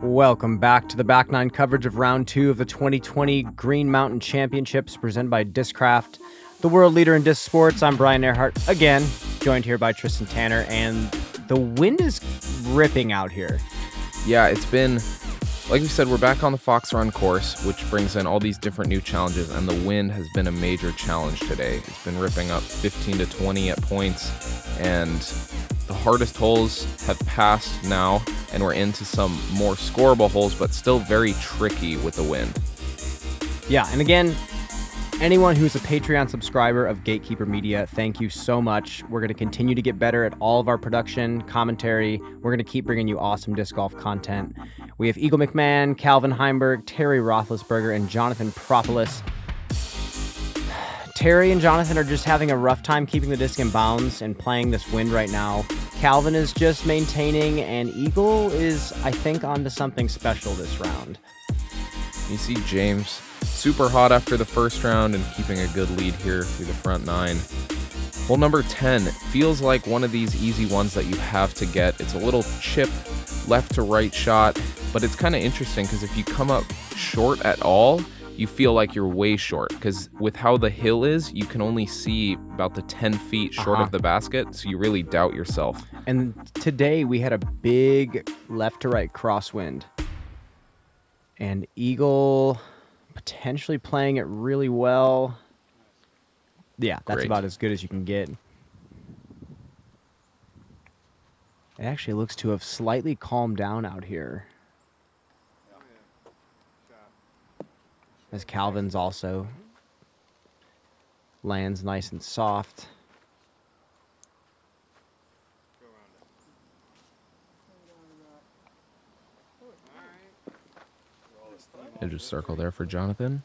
Welcome back to the Back Nine coverage of Round 2 of the 2020 Green Mountain Championships presented by Discraft, the world leader in disc sports. I'm Brian Earhart, again, joined here by Tristan Tanner, and the wind is ripping out here. Yeah, it's been, like we said, we're back on the Fox Run course, which brings in all these different new challenges, and the wind has been a major challenge today. It's been ripping up 15 to 20 at points, and the hardest holes have passed now, and we're into some more scoreable holes, but still very tricky with the wind. Yeah, and again, anyone who's a Patreon subscriber of Gatekeeper Media, thank you so much. We're going to continue to get better at all of our production, commentary. We're going to keep bringing you awesome disc golf content. We have Eagle McMahon, Calvin Heimburg, Terry Rothlisberger, and Jonathan Propalis. Terry and Jonathan are just having a rough time keeping the disc in bounds and playing this wind right now. Calvin is just maintaining, and Eagle is, I think, onto something special this round. You see James super hot after the first round and keeping a good lead here through the front nine. Hole number 10 feels like one of these easy ones that you have to get. It's a little chip left to right shot, but it's kind of interesting because if you come up short at all, you feel like you're way short, because with how the hill is, you can only see about the 10 feet short of the basket, so you really doubt yourself. And today we had a big left to right crosswind, and Eagle potentially playing it really well. Yeah, that's Great. about as good as you can get. It actually looks to have slightly calmed down out here, as Calvin's also lands nice and soft. And just circle there for Jonathan.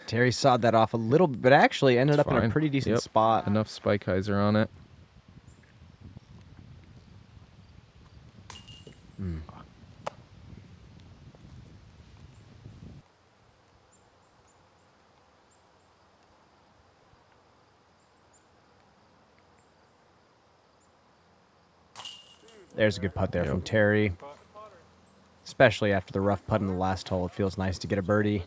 Terry sawed that off a little bit, but actually ended up in a pretty decent spot. Enough spike hyzer on it. There's a good putt there from Terry. Especially after the rough putt in the last hole, it feels nice to get a birdie.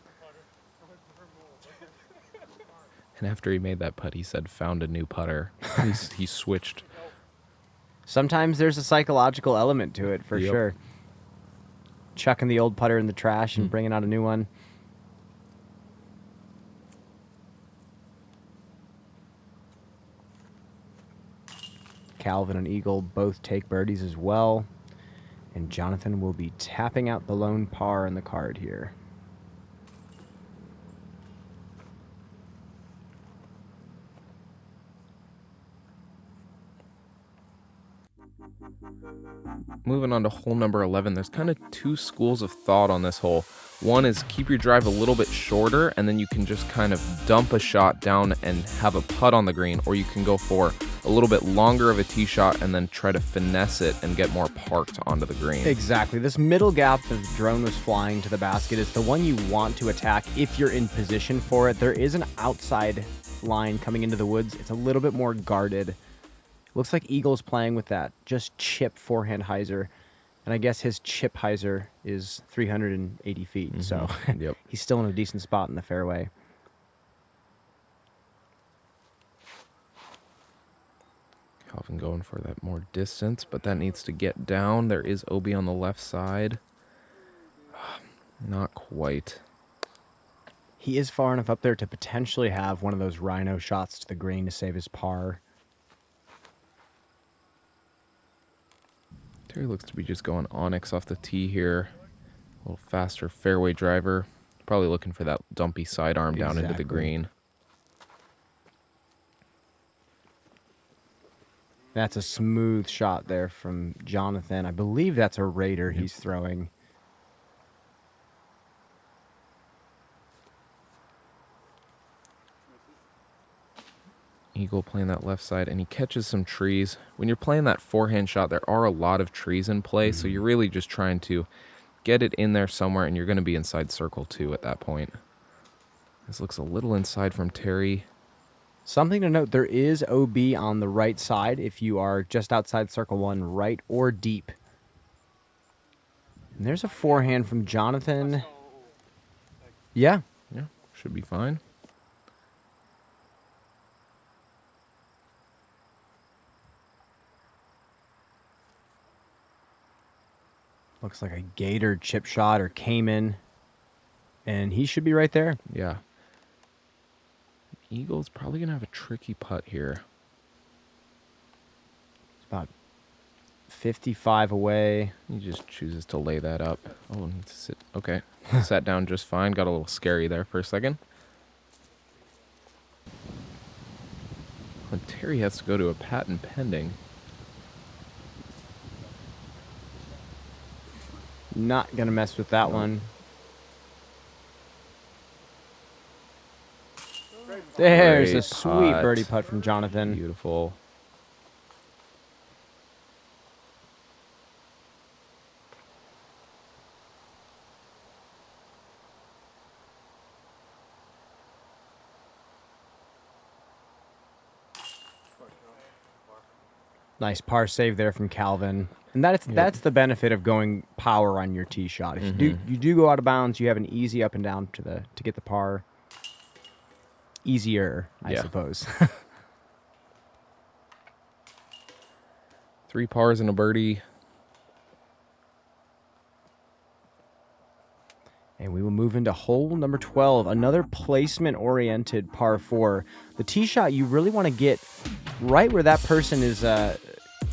And after he made that putt, he said, found a new putter. He switched. Sometimes there's a psychological element to it, for Yep. sure. Chucking the old putter in the trash and bringing out a new one. Calvin and Eagle both take birdies as well. And Jonathan will be tapping out the lone par in the card here. Moving on to hole number 11, there's kind of two schools of thought on this hole. One is keep your drive a little bit shorter, and then you can just kind of dump a shot down and have a putt on the green, or you can go for a little bit longer of a tee shot and then try to finesse it and get more parked onto the green. Exactly. This middle gap that the drone was flying to the basket is the one you want to attack if you're in position for it. There is an outside line coming into the woods. It's a little bit more guarded. Looks like Eagle's playing with that just chip forehand hyzer. And I guess his chip hyzer is 380 feet. So Yep. he's still in a decent spot in the fairway. Calvin going for that more distance, but that needs to get down. There is OB on the left side. Not quite. He is far enough up there to potentially have one of those rhino shots to the green to save his par. Terry looks to be just going onyx off the tee here. A little faster fairway driver. Probably looking for that dumpy sidearm down into the green. That's a smooth shot there from Jonathan. I believe that's a Raider he's throwing. Eagle playing that left side, and he catches some trees. When you're playing that forehand shot, there are a lot of trees in play, so you're really just trying to get it in there somewhere, and you're going to be inside circle 2 at that point. This looks a little inside from Terry. Something to note, there is OB on the right side if you are just outside circle 1, right or deep. And there's a forehand from Jonathan. Yeah. Yeah, should be fine. Looks like a gator chip shot or Cayman. And he should be right there. Yeah. Eagle's probably going to have a tricky putt here. It's about 55 away. He just chooses to lay that up. Oh, needs to sit. Okay. Sat down just fine. Got a little scary there for a second. And Terry has to go to a patent pending. Not going to mess with that one. There's Great a sweet putt. birdie putt from Jonathan. Beautiful. Nice par save there from Calvin. And that's the benefit of going power on your tee shot. If you do go out of bounds, you have an easy up and down to get the par. Easier, I suppose. 3 pars and a birdie. And we will move into hole number 12, another placement-oriented par 4. The tee shot, you really want to get right where that person is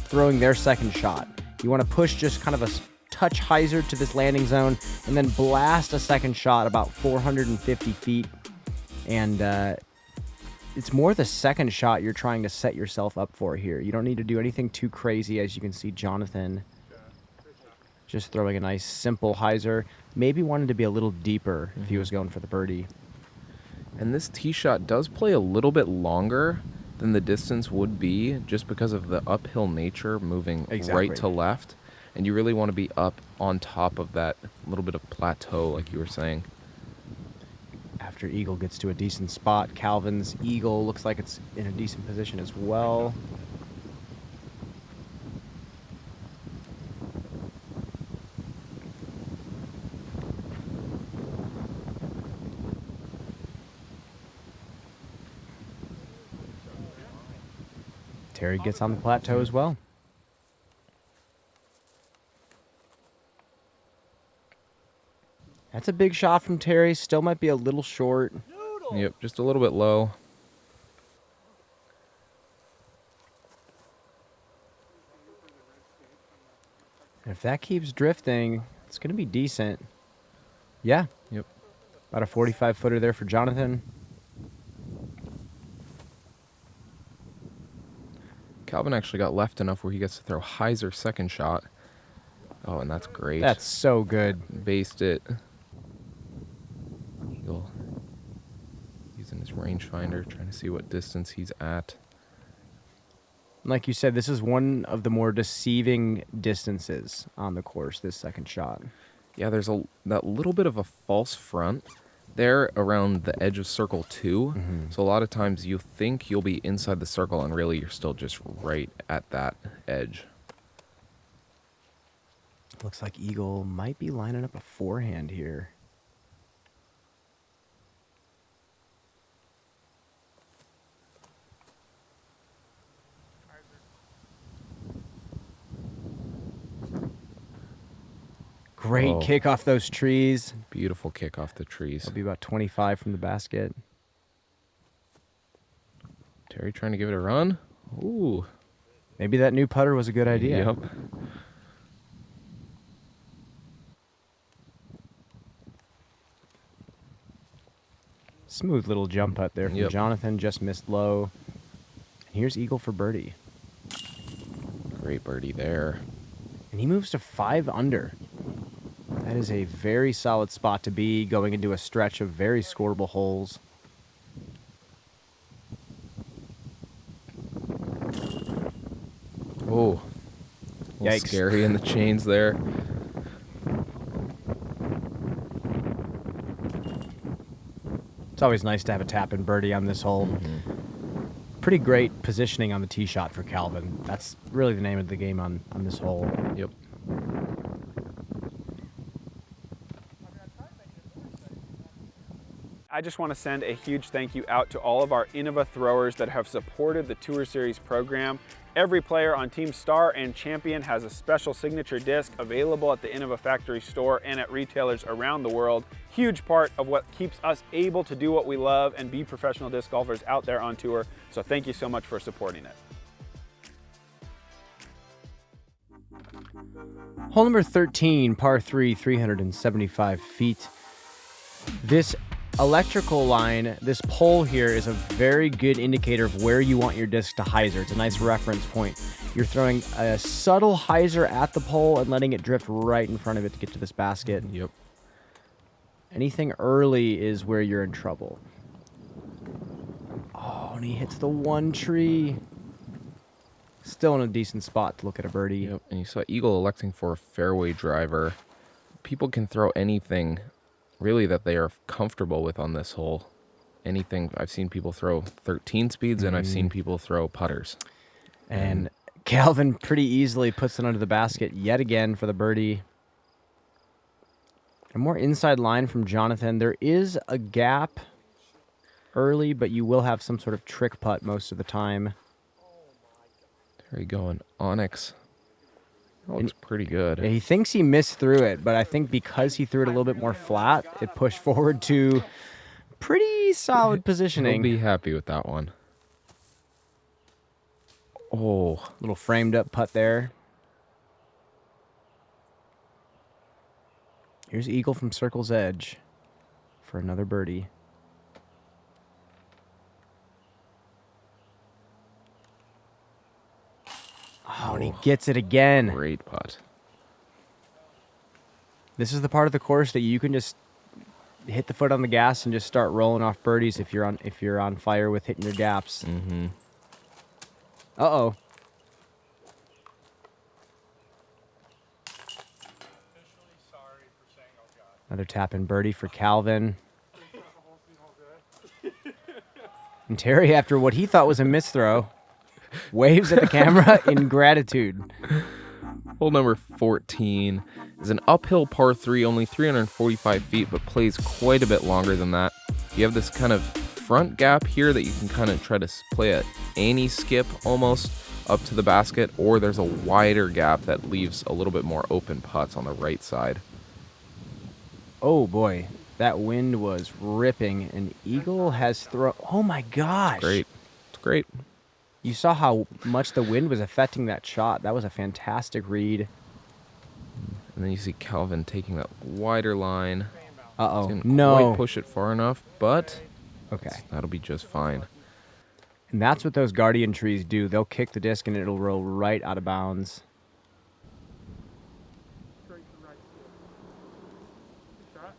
throwing their second shot. You want to push just kind of a touch hyzer to this landing zone and then blast a second shot about 450 feet. And it's more the second shot you're trying to set yourself up for here. You don't need to do anything too crazy, as you can see Jonathan just throwing a nice simple hyzer. Maybe wanted to be a little deeper if he was going for the birdie. And this tee shot does play a little bit longer than the distance would be just because of the uphill nature moving right to left. And you really want to be up on top of that little bit of plateau, like you were saying. After Eagle gets to a decent spot, Calvin's Eagle looks like it's in a decent position as well. Terry gets on the plateau as well. That's a big shot from Terry. Still might be a little short. Yep, just a little bit low. And if that keeps drifting, it's going to be decent. Yeah. Yep. About a 45-footer there for Jonathan. Calvin actually got left enough where he gets to throw hyzer second shot. Oh, and that's great. That's so good. Based it. Eagle using his rangefinder, trying to see what distance he's at. Like you said, this is one of the more deceiving distances on the course, this second shot. Yeah, there's that little bit of a false front there around the edge of circle 2. So a lot of times you think you'll be inside the circle and really you're still just right at that edge. Looks like Eagle might be lining up a forehand here. Great kick off those trees. Beautiful kick off the trees. It'll be about 25 from the basket. Terry trying to give it a run. Ooh. Maybe that new putter was a good idea. Yep. Smooth little jump putt there from Jonathan. Just missed low. And here's Eagle for birdie. Great birdie there. And he moves to 5 under. That is a very solid spot to be going into a stretch of very scoreable holes. Oh, a little scary in the chains there. always nice to have a tap and birdie on this hole. Pretty great positioning on the tee shot for Calvin. That's really the name of the game on this hole. Yep. I just want to send a huge thank you out to all of our Innova throwers that have supported the Tour Series program. Every player on Team Star and Champion has a special signature disc available at the Innova factory store and at retailers around the world. Huge part of what keeps us able to do what we love and be professional disc golfers out there on tour. So thank you so much for supporting it. Hole number 13, par 3, 375 feet. This electrical line, this pole here is a very good indicator of where you want your disc to hyzer. It's a nice reference point. You're throwing a subtle hyzer at the pole and letting it drift right in front of it to get to this basket. Yep. Anything early is where you're in trouble. Oh, and he hits the one tree. Still in a decent spot to look at a birdie. Yep. And you saw Eagle electing for a fairway driver. People can throw anything really that they are comfortable with on this hole. Anything. I've seen people throw 13 speeds and I've seen people throw putters. And Calvin pretty easily puts it under the basket yet again for the birdie. A more inside line from Jonathan. There is a gap early, but you will have some sort of trick putt most of the time. There you go, an Onyx. That looks pretty good. Yeah, he thinks he missed through it, but I think because he threw it a little bit more flat, it pushed forward to pretty solid positioning. He'll be happy with that one. Oh, Little framed up putt there. Here's Eagle from Circle's Edge for another birdie. Oh, and he gets it again. great putt. This is the part of the course that you can just hit the foot on the gas and just start rolling off birdies if you're on fire with hitting your gaps. Mm-hmm. Uh-oh. Another tap in birdie for Calvin. And Terry, after what he thought was a misthrow, waves at the camera in gratitude. Hole number 14 is an uphill par 3, only 345 feet, but plays quite a bit longer than that. You have this kind of front gap here that you can kind of try to play a Annie skip almost up to the basket, or there's a wider gap that leaves a little bit more open putts on the right side. Oh boy, that wind was ripping, and Eagle has thrown. Oh my gosh! Great, it's great. You saw how much the wind was affecting that shot. That was a fantastic read. And then you see Calvin taking that wider line. Uh-oh. Didn't No. quite push it far enough, but Okay. that'll be just fine. And that's what those guardian trees do. They'll kick the disc and it'll roll right out of bounds.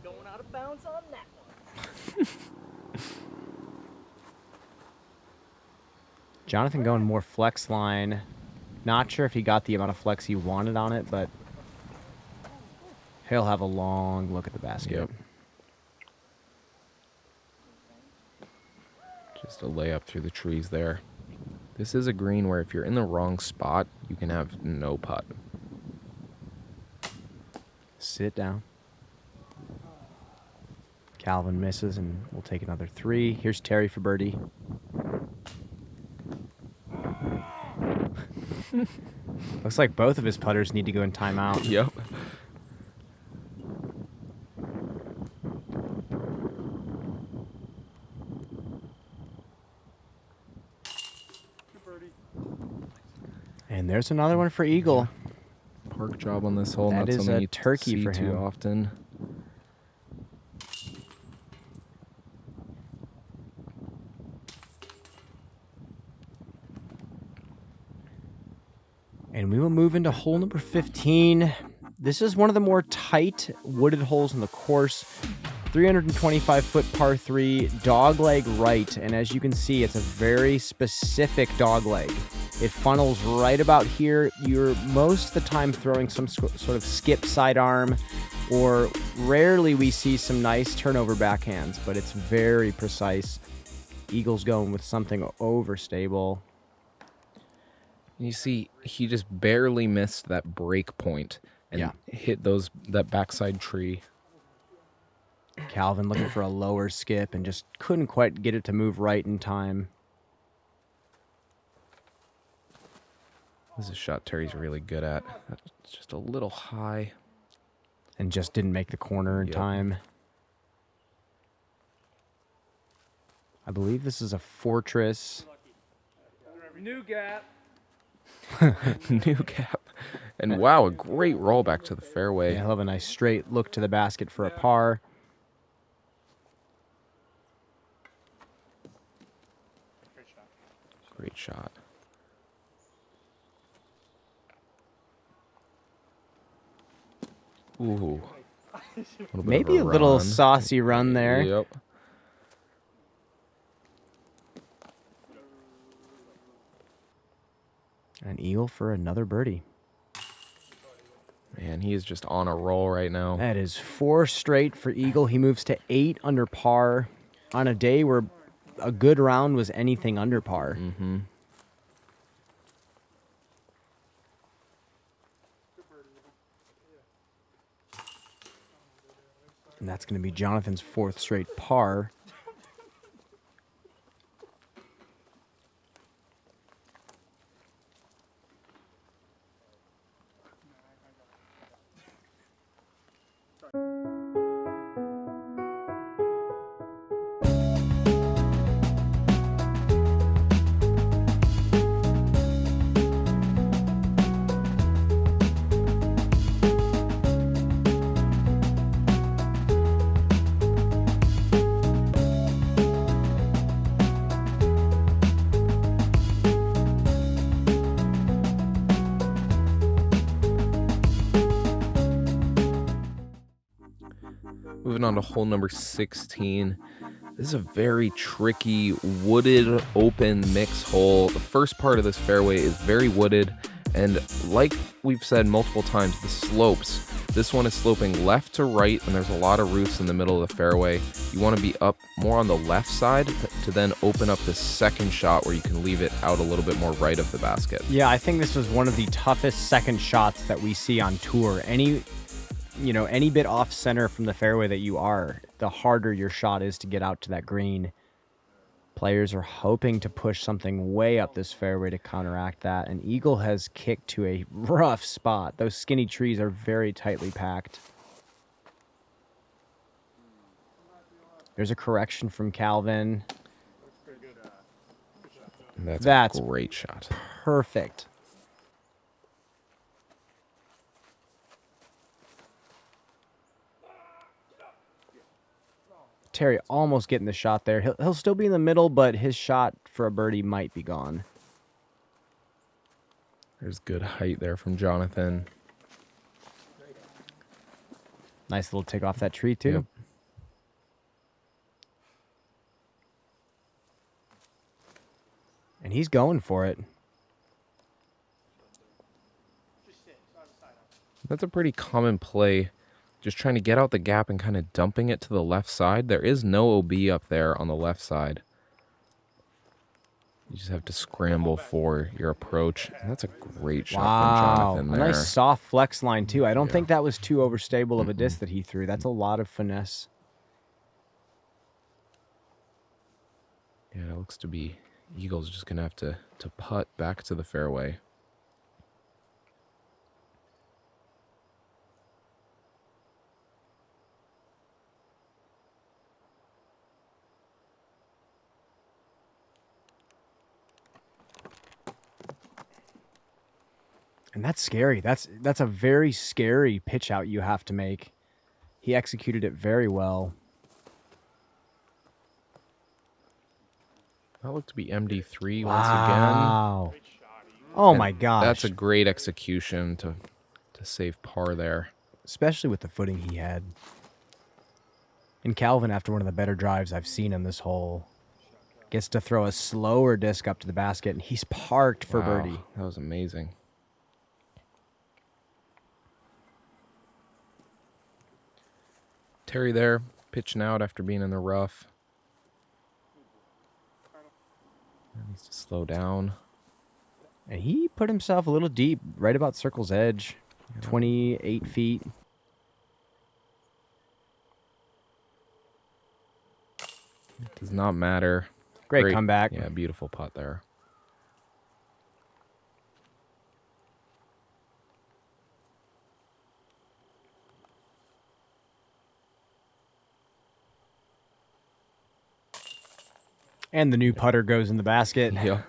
Going out of bounds on that one. Jonathan going more flex line. Not sure if he got the amount of flex he wanted on it, but he'll have a long look at the basket. Yep. Just a layup through the trees there. This is a green where if you're in the wrong spot, you can have no putt. Sit down. Calvin misses, and we'll take another 3. Here's Terry for birdie. Looks like both of his putters need to go in timeout. Yep. And there's another one for Eagle. Park job on this hole. That Not is something a you turkey see for too him. often. And we will move into hole number 15. This is one of the more tight wooded holes in the course. 325-foot par 3, dogleg right. And as you can see, it's a very specific dogleg. It funnels right about here. You're most of the time throwing some sort of skip sidearm, or rarely we see some nice turnover backhands, but it's very precise. Eagle's going with something overstable. You see, he just barely missed that break point and hit that backside tree. Calvin looking for a lower skip and just couldn't quite get it to move right in time. This is a shot Terry's really good at. It's just a little high. And just didn't make the corner in time. I believe this is a Fortress. New gap. New gap. And wow, a great roll back to the fairway. Yeah, he'll have a nice straight look to the basket for a par. Great shot. Ooh. Maybe a little saucy run there. Yep. An eagle for another birdie. Man, he is just on a roll right now. That is 4 straight for Eagle. He moves to 8 under par on a day where a good round was anything under par. Mm-hmm. And that's going to be Jonathan's 4th straight par. Moving on to hole number 16. This is a very tricky, wooded, open mix hole. The first part of this fairway is very wooded, and like we've said multiple times, the slopes. This one is sloping left to right, and there's a lot of roofs in the middle of the fairway. You want to be up more on the left side to then open up the second shot where you can leave it out a little bit more right of the basket. Yeah, I think this was one of the toughest second shots that we see on tour. Any bit off center from the fairway that you are, the harder your shot is to get out to that green. Players are hoping to push something way up this fairway to counteract that, and Eagle has kicked to a rough spot. Those skinny trees are very tightly packed. There's a correction from Calvin. That's a great shot. Perfect. Terry almost getting the shot there. He'll still be in the middle, but his shot for a birdie might be gone. There's good height there from Jonathan. Nice little tick off that tree, too. Yep. And he's going for it. That's a pretty common play. Just trying to get out the gap and kind of dumping it to the left side. There is no OB up there on the left side. You just have to scramble for your approach. And that's a great shot from Jonathan there. A nice soft flex line, too. I don't think that was too overstable of a disc that he threw. That's a lot of finesse. Yeah, it looks to be Eagle's just going to have to putt back to the fairway. And that's scary. That's a very scary pitch out you have to make. He executed it very well. That looked to be MD3 once Wow. again. Oh And my gosh. That's a great execution to save par there. Especially with the footing he had. And Calvin, after one of the better drives I've seen in this hole. Gets to throw a slower disc up to the basket, and he's parked for Wow, birdie. that was amazing. Terry there, pitching out after being in the rough. Needs to slow down. And he put himself a little deep, right about circle's edge, 28 feet. It does not matter. Great comeback. Yeah, beautiful putt there. And the new putter goes in the basket. Yeah.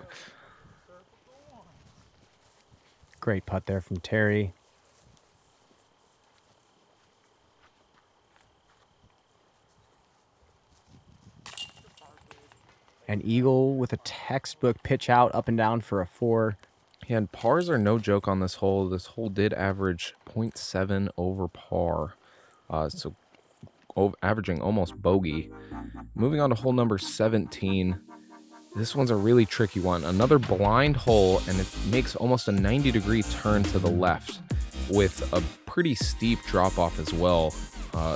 Great putt there from Terry. And Eagle with a textbook pitch out, up and down for a 4. Yeah, and pars are no joke on this hole. This hole did average 0.7 over par. So averaging almost bogey. Moving on to hole number 17. This one's a really tricky one. Another blind hole, and it makes almost a 90-degree turn to the left with a pretty steep drop-off as well.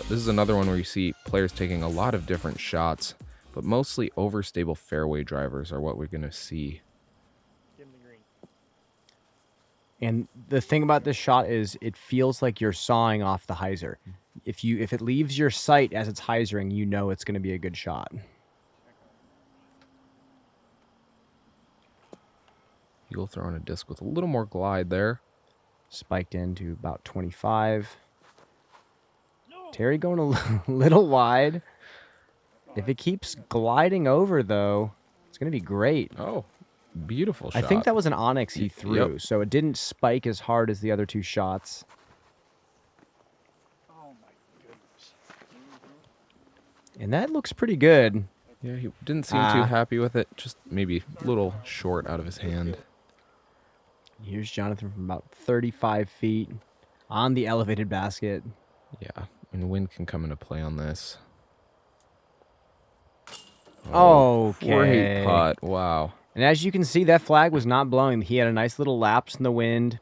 This is another one where you see players taking a lot of different shots, but mostly overstable fairway drivers are what we're going to see. And the thing about this shot is it feels like you're sawing off the hyzer. If it leaves your sight as it's hyzering, you know it's going to be a good shot. Eagle throwing a disc with a little more glide there. Spiked into about 25. Terry going a little wide. If it keeps gliding over, though, it's going to be great. Oh, beautiful shot. I think that was an onyx he threw, Yep. so it didn't spike as hard as the other two shots. Oh my goodness. And that looks pretty good. Yeah, he didn't seem too happy with it. Just maybe a little short out of his hand. Here's Jonathan from about 35 feet on the elevated basket. Yeah, and wind can come into play on this. Okay. Great putt. Wow. And as you can see, that flag was not blowing. He had a nice little lapse in the wind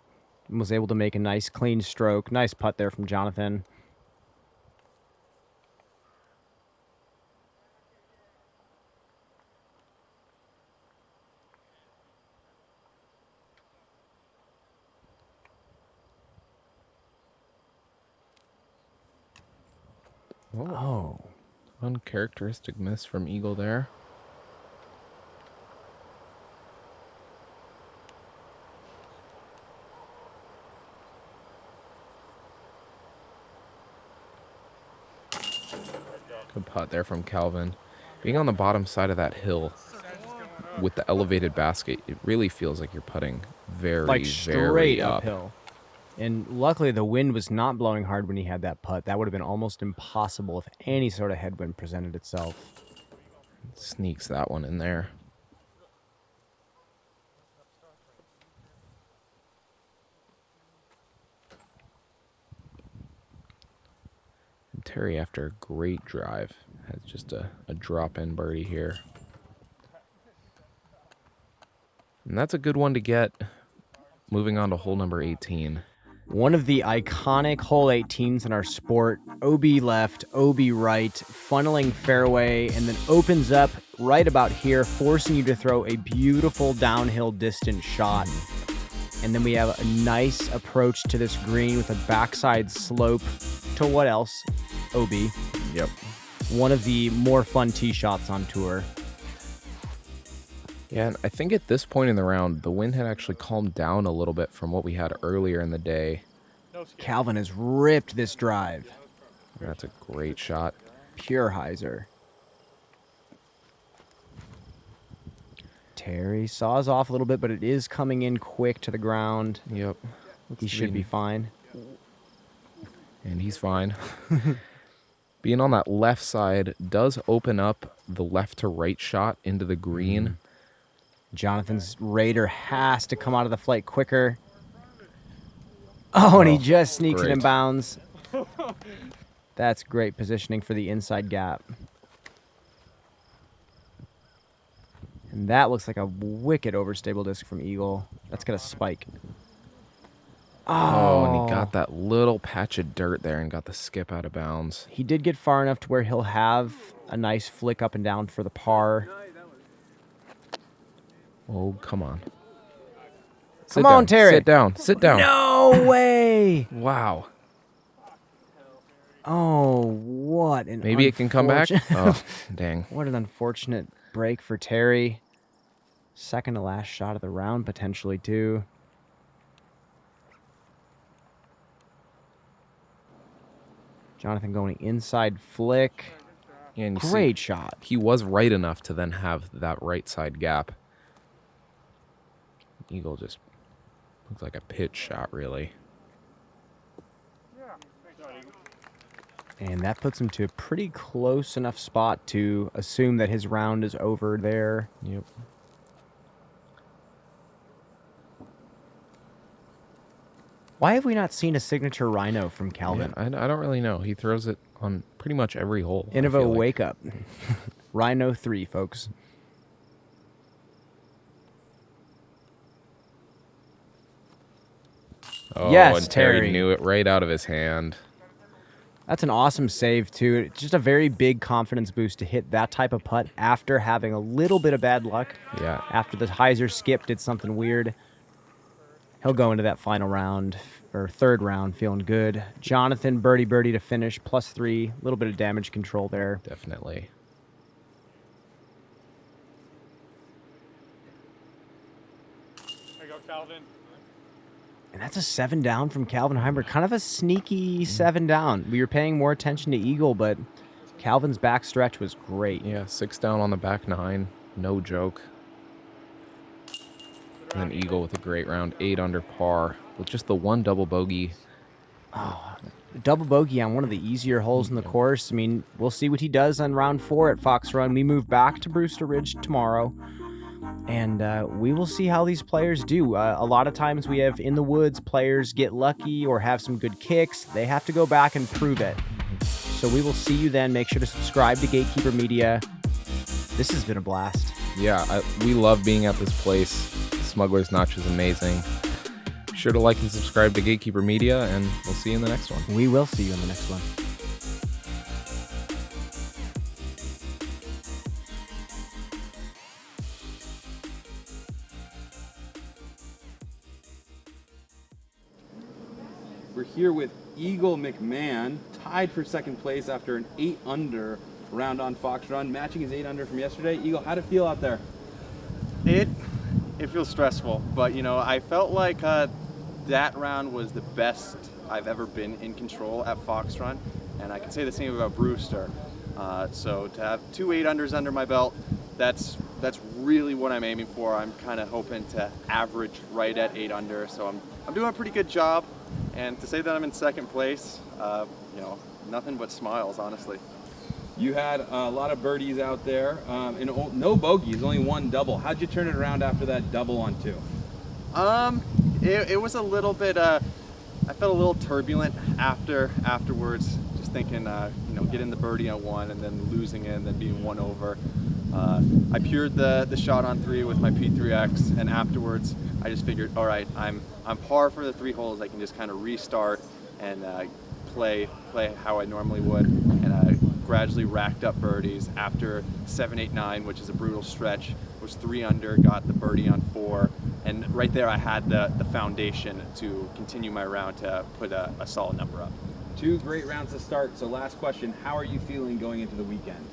and was able to make a nice clean stroke. Nice putt there from Jonathan. Oh. Uncharacteristic miss from Eagle there. Good putt there from Calvin. Being on the bottom side of that hill with the elevated basket, it really feels like you're putting very, Like very straight up. uphill. And luckily the wind was not blowing hard when he had that putt. That would have been almost impossible if any sort of headwind presented itself. Sneaks that one in there. And Terry, after a great drive, has just a drop-in birdie here. And that's a good one to get. Moving on to hole number 18. One of the iconic hole 18s in our sport. OB left, OB right, funneling fairway, and then opens up right about here, forcing you to throw a beautiful downhill distance shot. And then we have a nice approach to this green with a backside slope to what else? OB. Yep. One of the more fun tee shots on tour. Yeah, and I think at this point in the round, the wind had actually calmed down a little bit from what we had earlier in the day. Calvin has ripped this drive. That's a great shot. Pure hyzer. Terry saws off a little bit, but it is coming in quick to the ground. Yep. He should be fine. And he's fine. Being on that left side does open up the left to right shot into the green. Jonathan's Raider has to come out of the flight quicker. Oh, and he just sneaks it in great. bounds. That's great positioning for the inside gap. And that looks like a wicked overstable disc from Eagle. That's got a spike. Oh, and he got that little patch of dirt there and got the skip out of bounds. He did get far enough to where he'll have a nice flick up and down for the par. Oh, come on. Come on, Terry. Sit down. Sit down. No way. Wow. Oh, what an Maybe it can come back. Oh, dang. What an unfortunate break for Terry. Second to last shot of the round, potentially, too. Jonathan going inside flick. And you Great see, shot. he was right enough to then have that right side gap. Eagle just looks like a pitch shot, really. And that puts him to a pretty close enough spot to assume that his round is over there. Yep. Why have we not seen a signature rhino from Calvin? Yeah, I don't really know. He throws it on pretty much every hole. I Innova, feel like. wake up. Rhino 3, folks. Oh, Yes, and Terry Terry. knew it right out of his hand. That's an awesome save, too. It's just a very big confidence boost to hit that type of putt after having a little bit of bad luck. Yeah. After the hyzer skip did something weird. He'll go into that final round, or third round, feeling good. Jonathan, birdie to finish, +3. A little bit of damage control there. Definitely. There you go, Calvin. And that's a 7 down from Calvin Heimburg. Kind of a sneaky 7 down. We were paying more attention to Eagle, but Calvin's back stretch was great. Yeah, 6 down on the back 9. No joke. And then Eagle with a great round, 8 under par, with just the one double bogey. Double bogey on one of the easier holes in the course. I mean, we'll see what he does on round 4 at Fox Run. We move back to Brewster Ridge tomorrow, and we will see how these players do. A lot of times we have in the woods players get lucky or have some good kicks. They have to go back and prove it. So we will see you then. Make sure to subscribe to Gatekeeper Media. This has been a blast. Yeah, we love being at this place. Smuggler's Notch is amazing. Be sure to like and subscribe to Gatekeeper Media, and we'll see you in the next one. We will see you in the next one. We're here with Eagle McMahon, tied for second place after an 8-under round on Fox Run, matching his 8-under from yesterday. Eagle, how'd it feel out there? It feels stressful, but you know, I felt like that round was the best I've ever been in control at Fox Run, and I can say the same about Brewster. So to have 2 8-unders under my belt, that's really what I'm aiming for. I'm kind of hoping to average right at 8 under, so I'm doing a pretty good job. And to say that I'm in second place, you know, nothing but smiles, honestly. You had a lot of birdies out there, and no bogeys, only 1 double. How'd you turn it around after that double on 2? It was a little bit, I felt a little turbulent afterwards, just thinking, you know, getting the birdie on 1 and then losing it and then being 1 over. I pured the shot on 3 with my P3X, and afterwards I just figured, all right, I'm par for the 3 holes. I can just kind of restart and play how I normally would, and gradually racked up birdies. After 7, 8, 9, which is a brutal stretch, was 3 under, got the birdie on 4, and right there I had the foundation to continue my round to put a solid number up. 2 great rounds to start. So last question, how are you feeling going into the weekend?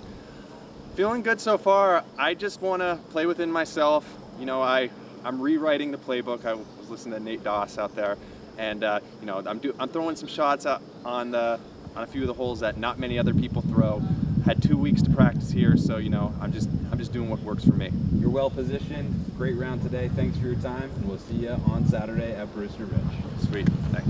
Feeling good so far. I just want to play within myself. You know, I'm rewriting the playbook. I was listening to Nate Doss out there, and you know, I'm throwing some shots out on a few of the holes that not many other people throw. Had 2 weeks to practice here, so you know, I'm just doing what works for me. You're well positioned. Great round today. Thanks for your time, and we'll see you on Saturday at Brewster Ridge. Sweet. Thanks.